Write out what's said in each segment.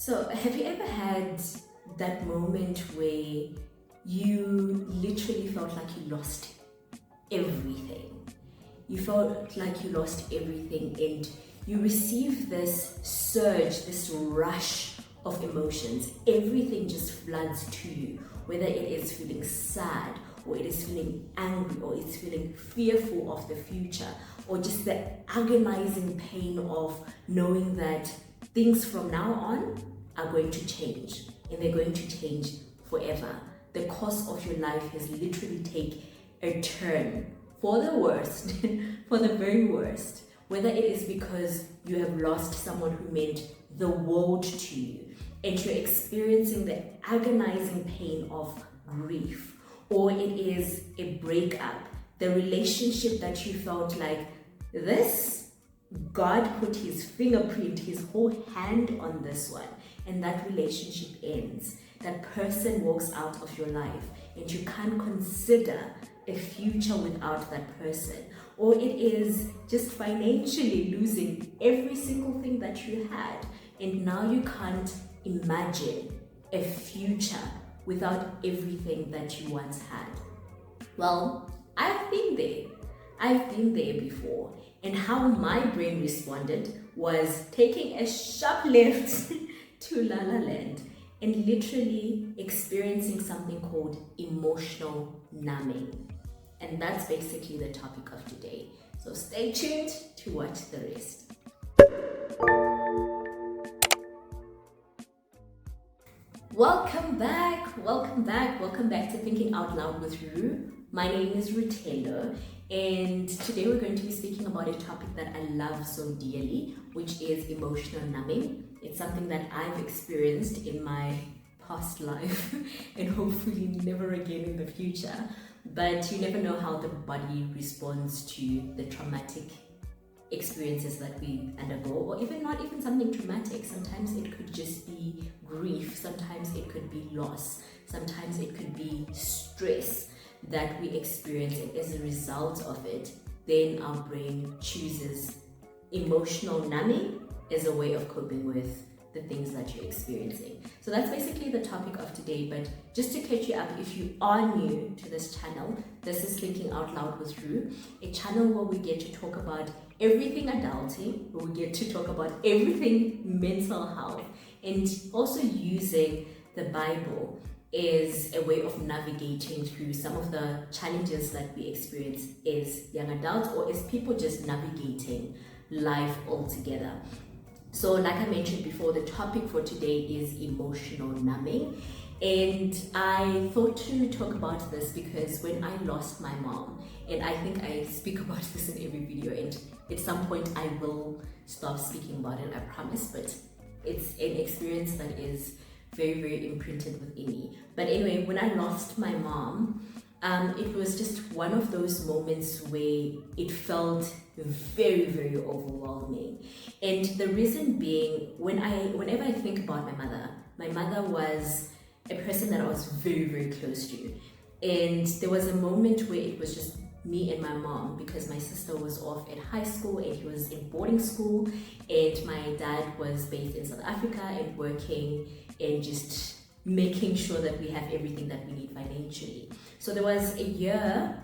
So, have you ever had that moment where you literally felt like you lost everything? You felt like you lost everything and you received this surge, this rush of emotions. Everything just floods to you, whether it is feeling sad, or it is feeling angry, or it's feeling fearful of the future, or just the agonizing pain of knowing that things from now on are going to change, and they're going to change forever. The course of your life has literally taken a turn for the worst, for the very worst, whether it is because you have lost someone who meant the world to you, and you're experiencing the agonizing pain of grief, or it is a breakup, the relationship that you felt like this, God put his fingerprint, his whole hand on this one, and that relationship ends. That person walks out of your life and you can't consider a future without that person. Or it is just financially losing every single thing that you had, and now you can't imagine a future without everything that you once had. Well, I've been there before, and how my brain responded was taking a sharp left to La La Land and literally experiencing something called emotional numbing. And that's basically the topic of today. So stay tuned to watch the rest. Welcome back to Thinking Out Loud with Ru. My name is Rutelo, and today we're going to be speaking about a topic that I love so dearly, which is emotional numbing. It's something that I've experienced in my past life and hopefully never again in the future. But you never know how the body responds to the traumatic experiences that we undergo, or even not even something traumatic. Sometimes it could just be grief, sometimes it could be loss, sometimes it could be stress that we experience, and as a result of it, then our brain chooses emotional numbing as a way of coping with the things that you're experiencing. So that's basically the topic of today. But just to catch you up, if you are new to this channel, this is Thinking Out Loud with Ru, a channel where we get to talk about everything adulting, where we get to talk about everything mental health, and also using the Bible is a way of navigating through some of the challenges that we experience as young adults, or as people just navigating life altogether. So like I mentioned before, the topic for today is emotional numbing. And I thought to talk about this because when I lost my mom, and I think I speak about this in every video, and at some point I will stop speaking about it, I promise, but it's an experience that is very, very imprinted within me. But anyway, when I lost my mom, it was just one of those moments where it felt very, very overwhelming. And the reason being, whenever I think about my mother was a person that I was very, very close to. And there was a moment where it was just me and my mom, because my sister was off at high school and he was in boarding school, and my dad was based in South Africa and working and just making sure that we have everything that we need financially. So there was a year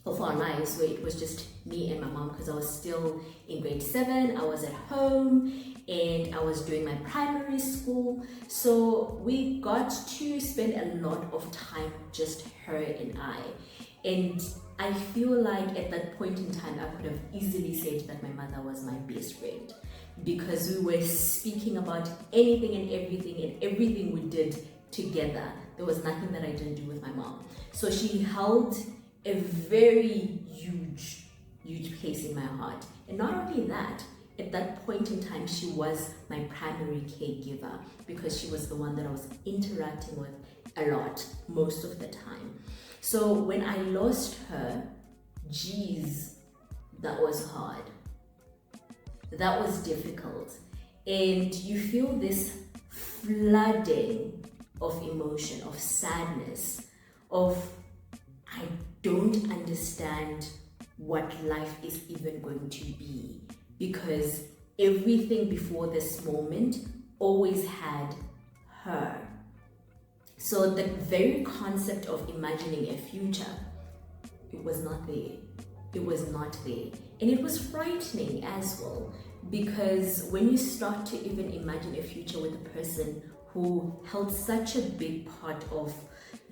of our lives where it was just me and my mom, because I was still in grade 7, I was at home, and I was doing my primary school. So we got to spend a lot of time, just her and I. And I feel like at that point in time, I could have easily said that my mother was my best friend, because we were speaking about anything and everything we did together. There was nothing that I didn't do with my mom. So she held a very huge place in my heart. And not only that, at that point in time, she was my primary caregiver, because she was the one that I was interacting with a lot, most of the time. So when I lost her, geez, that was hard. That was difficult. And you feel this flooding of emotion, of sadness, of I don't understand what life is even going to be, because everything before this moment always had her. So the very concept of imagining a future, it was not there. It was not there. And it was frightening as well, because when you start to even imagine a future with a person who held such a big part of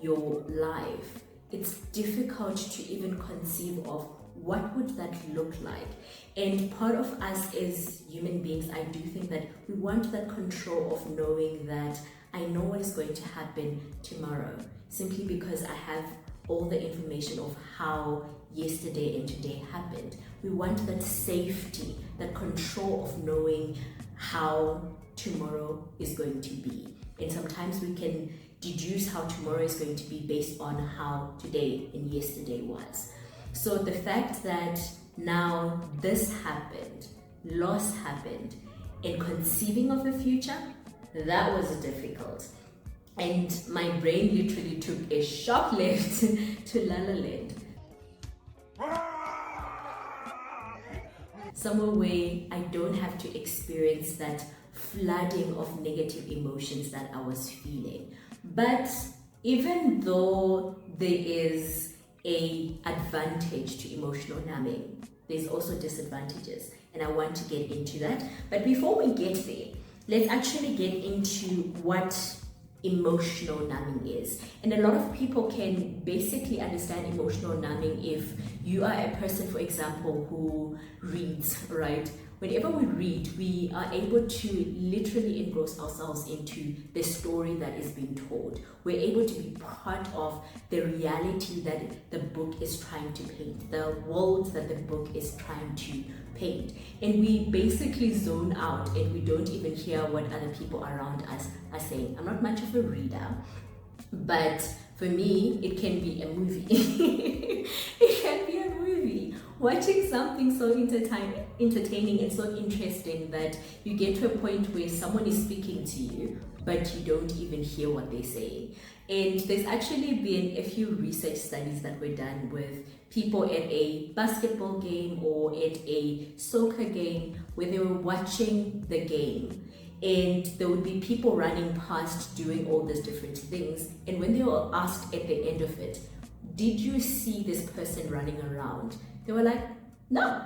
your life, it's difficult to even conceive of what would that look like. And part of us as human beings, I do think that we want that control of knowing that I know what is going to happen tomorrow, simply because I have all the information of how yesterday and today happened. We want that safety, that control of knowing how tomorrow is going to be. And sometimes we can deduce how tomorrow is going to be based on how today and yesterday was. So the fact that now this happened, loss happened, and conceiving of a future, that was difficult. And my brain literally took a sharp left to La La Land. Somewhere where I don't have to experience that flooding of negative emotions that I was feeling. But even though there is an advantage to emotional numbing, there's also disadvantages, and I want to get into that. But before we get there, let's actually get into what emotional numbing is. And a lot of people can basically understand emotional numbing if you are a person, for example, who reads, right? Whenever we read, we are able to literally engross ourselves into the story that is being told. We're able to be part of the reality that the book is trying to paint, the world that the book is trying to paint. And we basically zone out and we don't even hear what other people around us are saying. I'm not much of a reader, but for me, it can be a movie. It can be a movie. Watching something so entertaining and so interesting that you get to a point where someone is speaking to you, but you don't even hear what they say. And there's actually been a few research studies that were done with people at a basketball game or at a soccer game where they were watching the game. And there would be people running past doing all these different things. And when they were asked at the end of it, did you see this person running around? They were like, no.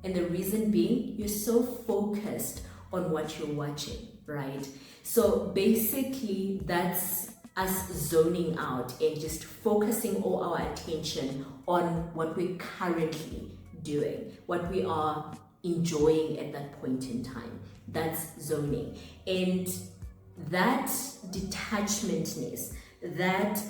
And the reason being, you're so focused on what you're watching, right? So basically, that's us zoning out and just focusing all our attention on what we're currently doing, what we are enjoying at that point in time. That's zoning. And that detachmentness, that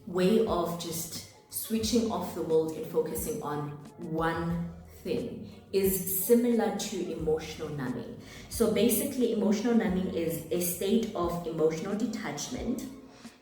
way of just switching off the world and focusing on one thing is similar to emotional numbing. So basically, emotional numbing is a state of emotional detachment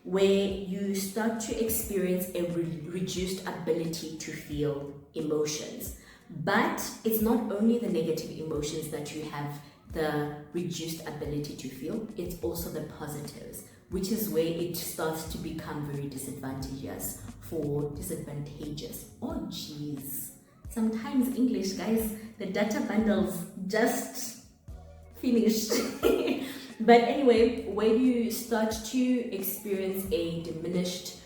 where you start to experience a reduced ability to feel emotions. But it's not only the negative emotions that you have the reduced ability to feel, it's also the positives, which is where it starts to become very disadvantageous. Oh geez, sometimes English, guys, the data bundles just finished. But anyway, when you start to experience a diminished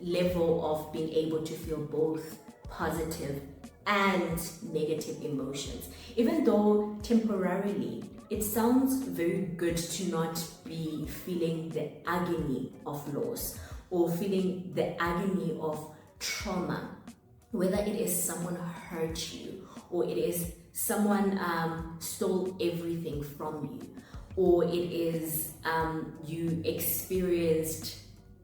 level of being able to feel both positive and negative emotions, even though temporarily it sounds very good to not be feeling the agony of loss or feeling the agony of trauma, whether it is someone hurt you or it is someone stole everything from you, or it is you experienced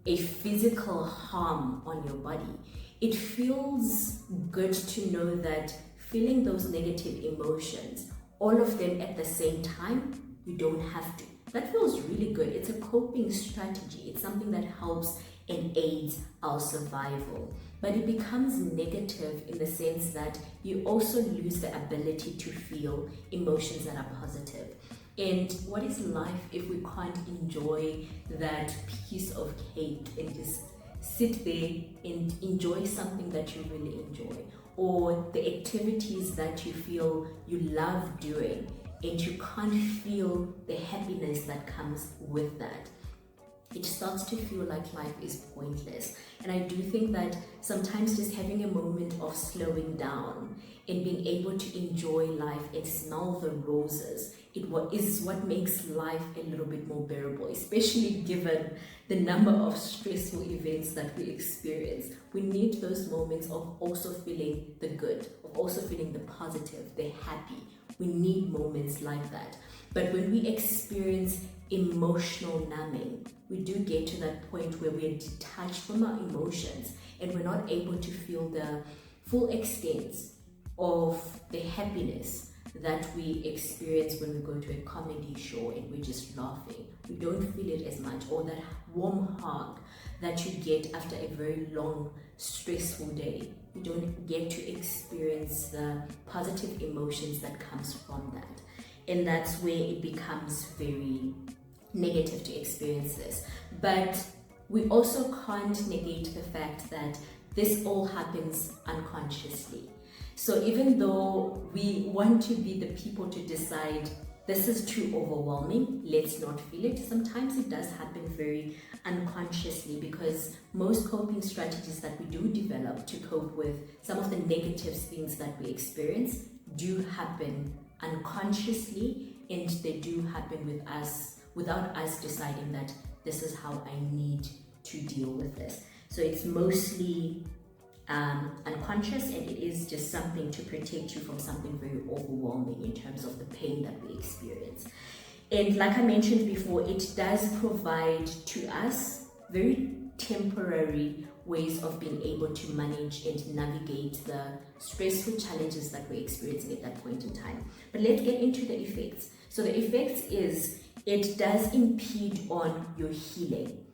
a physical harm on your body. It feels good to know that feeling those negative emotions, all of them at the same time, you don't have to. That feels really good. It's a coping strategy. It's something that helps and aids our survival. But it becomes negative in the sense that you also lose the ability to feel emotions that are positive. And what is life if we can't enjoy that piece of cake and just sit there and enjoy something that you really enjoy, or the activities that you feel you love doing and you can't feel the happiness that comes with that, it starts to feel like life is pointless. And I do think that sometimes just having a moment of slowing down and being able to enjoy life and smell the roses, is what makes life a little bit more bearable, especially given the number of stressful events that we experience. We need those moments of also feeling the good, of also feeling the positive, the happy. We need moments like that. But when we experience emotional numbing, we do get to that point where we are detached from our emotions and we're not able to feel the full extent of the happiness that we experience when we go to a comedy show and we're just laughing. We don't feel it as much, or that warm hug that you get after a very long, stressful day. You don't get to experience the positive emotions that comes from that. And that's where it becomes very negative to experience this. But we also can't negate the fact that this all happens unconsciously. So even though we want to be the people to decide this is too overwhelming, let's not feel it, sometimes it does happen very unconsciously, because most coping strategies that we do develop to cope with some of the negative things that we experience do happen unconsciously, and they do happen with us without us deciding that this is how I need to deal with this. So it's mostly unconscious, and it is just something to protect you from something very overwhelming in terms of the pain that we experience. And like I mentioned before, it does provide to us very temporary ways of being able to manage and navigate the stressful challenges that we're experiencing at that point in time. But let's get into the effects. So the effects is, it does impede on your healing,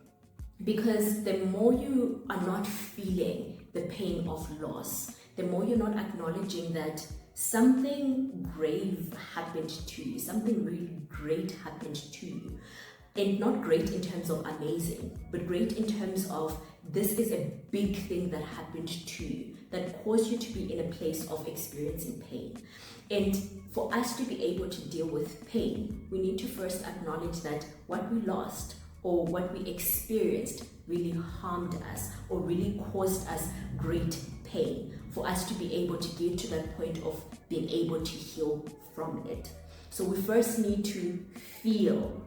because the more you are not feeling the pain of loss, the more you're not acknowledging that something grave happened to you, something really great happened to you. And not great in terms of amazing, but great in terms of this is a big thing that happened to you that caused you to be in a place of experiencing pain. And for us to be able to deal with pain, we need to first acknowledge that what we lost or what we experienced really harmed us or really caused us great pain, for us to be able to get to that point of being able to heal from it. So we first need to feel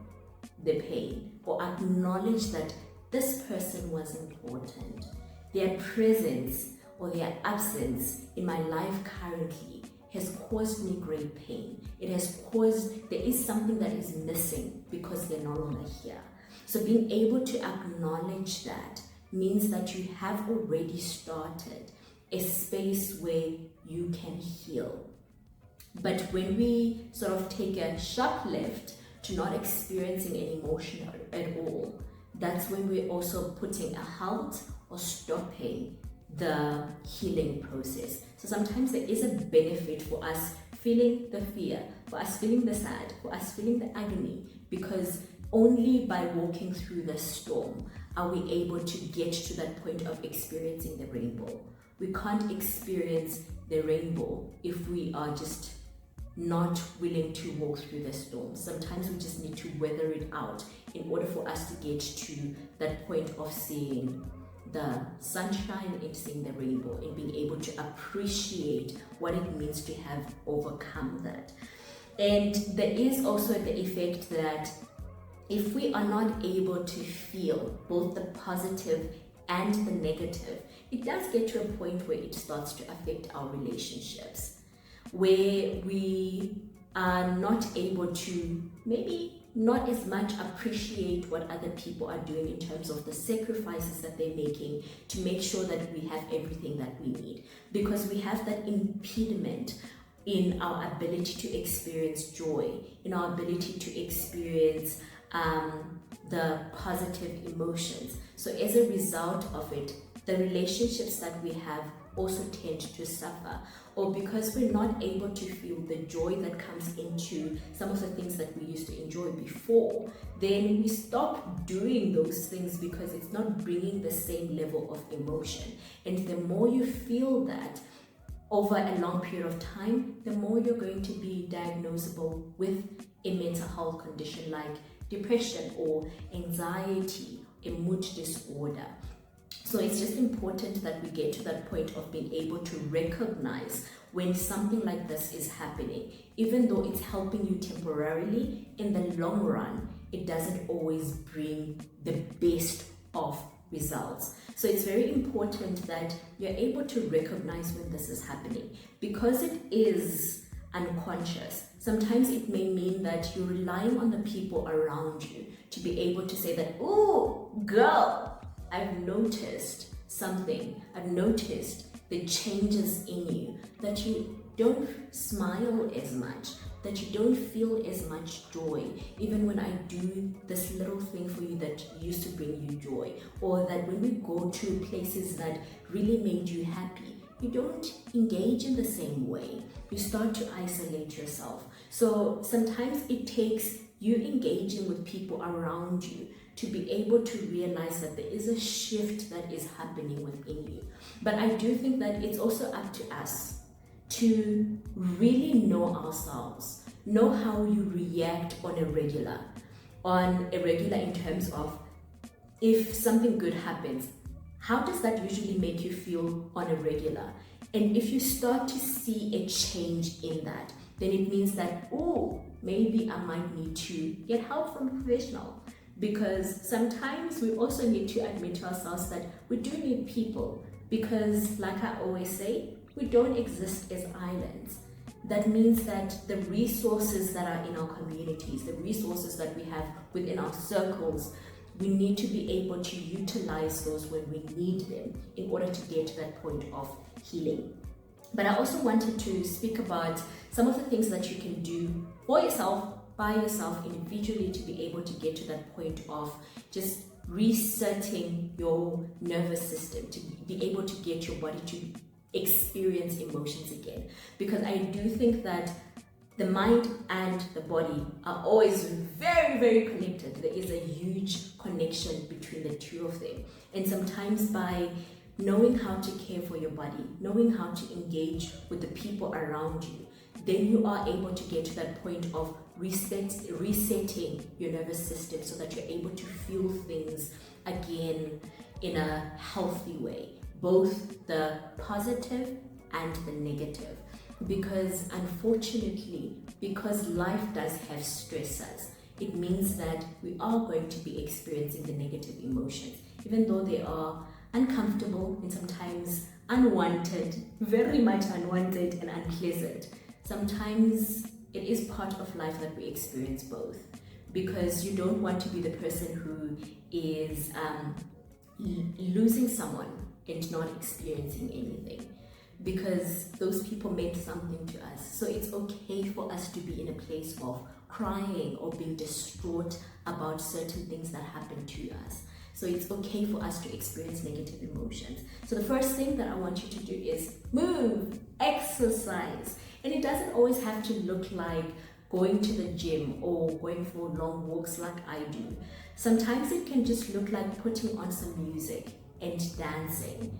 the pain, or acknowledge that this person was important. Their presence or their absence in my life currently has caused me great pain. It has caused, there is something that is missing because they're no longer here. So being able to acknowledge that means that you have already started a space where you can heal. But when we sort of take a sharp left to not experiencing any emotion at all, that's when we're also putting a halt or stopping the healing process. So sometimes there is a benefit for us feeling the fear, for us feeling the sad, for us feeling the agony, because only by walking through the storm are we able to get to that point of experiencing the rainbow. We can't experience the rainbow if we are just not willing to walk through the storm. Sometimes we just need to weather it out in order for us to get to that point of seeing the sunshine and seeing the rainbow and being able to appreciate what it means to have overcome that. And there is also the effect that if we are not able to feel both the positive and the negative, it does get to a point where it starts to affect our relationships, where we are not able to maybe not as much appreciate what other people are doing in terms of the sacrifices that they're making to make sure that we have everything that we need, because we have that impediment in our ability to experience joy, in our ability to experience the positive emotions. So as a result of it, the relationships that we have also tend to suffer, or because we're not able to feel the joy that comes into some of the things that we used to enjoy before, then we stop doing those things because it's not bringing the same level of emotion. And the more you feel that, over a long period of time, the more you're going to be diagnosable with a mental health condition like depression or anxiety, a mood disorder. So it's just important that we get to that point of being able to recognize when something like this is happening. Even though it's helping you temporarily, in the long run, it doesn't always bring the best of results. So it's very important that you're able to recognize when this is happening. Because it is unconscious, sometimes it may mean that you're relying on the people around you to be able to say that, oh, girl, I've noticed something. I've noticed the changes in you, that you don't smile as much, that you don't feel as much joy, even when I do this little thing for you that used to bring you joy, or that when we go to places that really made you happy, you don't engage in the same way. You start to isolate yourself. So sometimes it takes you engaging with people around you to be able to realize that there is a shift that is happening within you. But I do think that it's also up to us to really know ourselves, know how you react on a regular in terms of if something good happens, how does that usually make you feel on a regular? And if you start to see a change in that, then it means that, oh, maybe I might need to get help from a professional. Because sometimes we also need to admit to ourselves that we do need people. Because like I always say, we don't exist as islands. That means that the resources that are in our communities, the resources that we have within our circles, we need to be able to utilize those when we need them in order to get to that point of healing. But I also wanted to speak about some of the things that you can do for yourself, by yourself, individually, to be able to get to that point of just resetting your nervous system, to be able to get your body to experience emotions again. Because I do think that the mind and the body are always very, very connected. There is a huge connection between the two of them. And sometimes by knowing how to care for your body, knowing how to engage with the people around you, then you are able to get to that point of resetting your nervous system so that you're able to feel things again in a healthy way, both the positive and the negative. Because unfortunately, because life does have stressors, it means that we are going to be experiencing the negative emotions, even though they are uncomfortable and sometimes unwanted, very much unwanted and unpleasant. Sometimes it is part of life that we experience both, because you don't want to be the person who is losing someone and not experiencing anything, because those people meant something to us. So it's okay for us to be in a place of crying or being distraught about certain things that happen to us. So it's okay for us to experience negative emotions. So the first thing that I want you to do is move, exercise. And it doesn't always have to look like going to the gym or going for long walks like I do. Sometimes it can just look like putting on some music and dancing.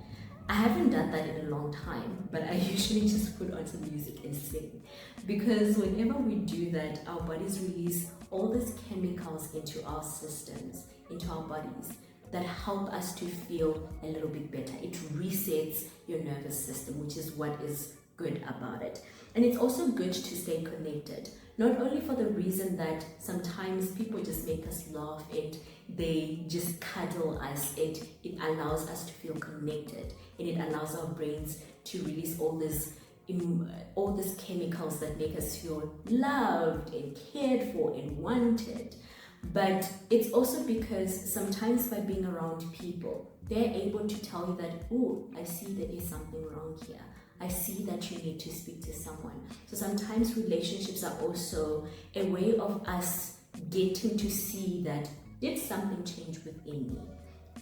I haven't done that in a long time, but I usually just put on some music and sing. Because whenever we do that, our bodies release all these chemicals into our systems, into our bodies, that help us to feel a little bit better. It resets your nervous system, which is what is good about it. And it's also good to stay connected, not only for the reason that sometimes people just make us laugh and they just cuddle us, and it allows us to feel connected, and it allows our brains to release all these chemicals that make us feel loved and cared for and wanted. But it's also because sometimes by being around people, they're able to tell you that, oh, I see there is something wrong here. I see that you need to speak to someone. So sometimes relationships are also a way of us getting to see that, did something change within me?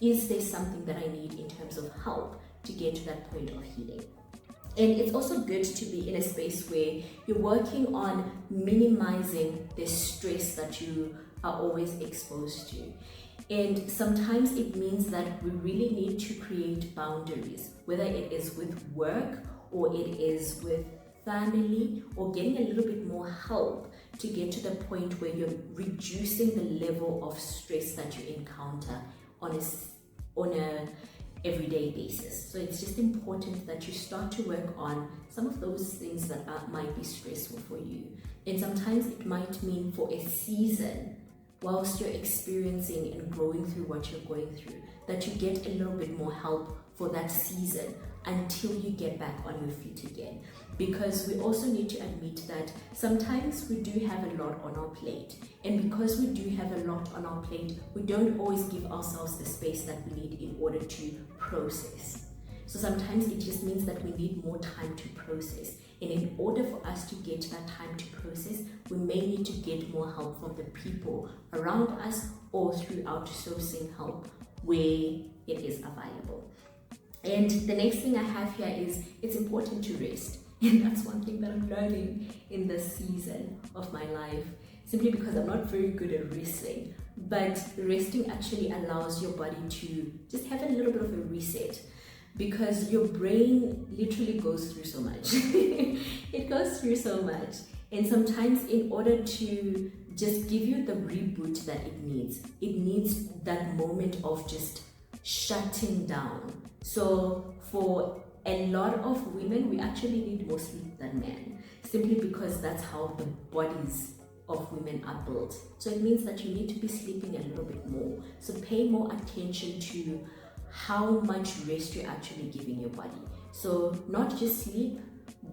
Is there something that I need in terms of help to get to that point of healing? And it's also good to be in a space where you're working on minimizing the stress that you are always exposed to. And sometimes it means that we really need to create boundaries, whether it is with work or it is with family, or getting a little bit more help to get to the point where you're reducing the level of stress that you encounter on a everyday basis. So it's just important that you start to work on some of those things that might be stressful for you. And sometimes it might mean for a season, whilst you're experiencing and growing through what you're going through, that you get a little bit more help for that season until you get back on your feet again. Because we also need to admit that sometimes we do have a lot on our plate. And because we do have a lot on our plate, we don't always give ourselves the space that we need in order to process. So sometimes it just means that we need more time to process. And in order for us to get that time to process, we may need to get more help from the people around us or through outsourcing help where it is available. And the next thing I have here is it's important to rest. And that's one thing that I'm learning in this season of my life, simply because I'm not very good at resting. But resting actually allows your body to just have a little bit of a reset, because your brain literally goes through so much. It goes through so much. And sometimes in order to just give you the reboot that it needs that moment of just shutting down. So for a lot of women, we actually need more sleep than men, simply because that's how the bodies of women are built. So it means that you need to be sleeping a little bit more. So pay more attention to how much rest you're actually giving your body. So not just sleep,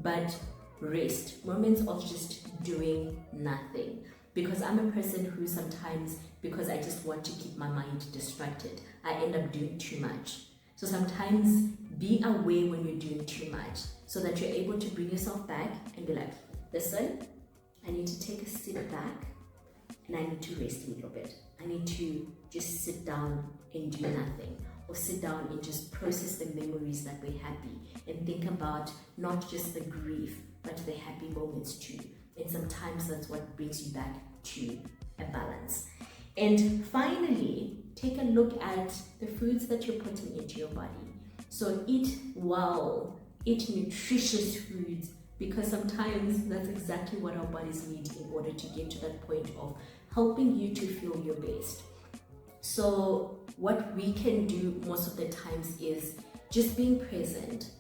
but rest, moments of just doing nothing. Because I'm a person who sometimes, because I just want to keep my mind distracted, I end up doing too much. So sometimes be aware when you're doing too much, so that you're able to bring yourself back and be like, listen, I need to take a step back and I need to rest a little bit. I need to just sit down and do nothing, or sit down and just process the memories that we're happy and think about not just the grief, but the happy moments too. And sometimes that's what brings you back to a balance. And finally, take a look at the foods that you're putting into your body. So eat well, eat nutritious foods, because sometimes that's exactly what our bodies need in order to get to that point of helping you to feel your best. So what we can do most of the times is just being present.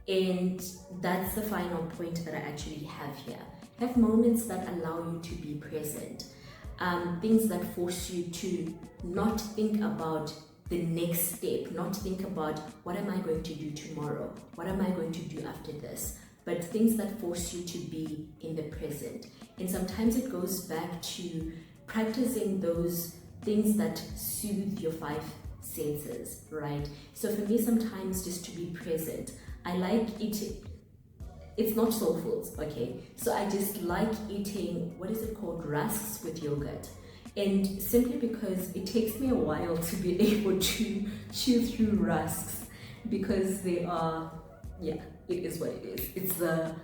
And that's the final point that I actually have here. Have moments that allow you to be present. Things that force you to not think about the next step, not think about what am I going to do tomorrow, what am I going to do after this, but things that force you to be in the present. And sometimes it goes back to practicing those things that soothe your five senses, right? So for me, sometimes just to be present, I like eating. It's not soul foods, okay? So I just like eating, what is it called? Rusks with yogurt. And simply because it takes me a while to be able to chew through rusks, because they are, yeah, it is what it is. They're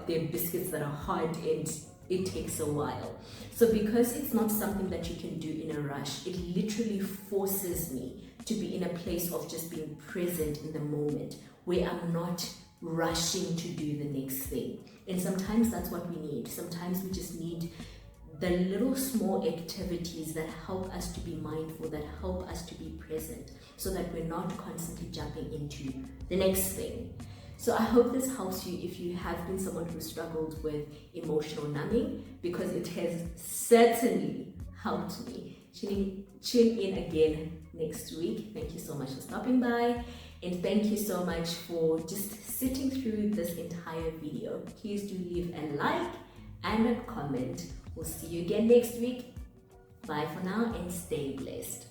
biscuits that are hard and it takes a while. So because it's not something that you can do in a rush, it literally forces me to be in a place of just being present in the moment, where I'm not rushing to do the next thing. And sometimes that's what we need. Sometimes we just need the little small activities that help us to be mindful, that help us to be present, so that we're not constantly jumping into the next thing. So I hope this helps you if you have been someone who struggled with emotional numbing, because it has certainly helped me. Tune in again next week. Thank you so much for stopping by. And thank you so much for just sitting through this entire video. Please do leave a like and a comment. We'll see you again next week. Bye for now and stay blessed.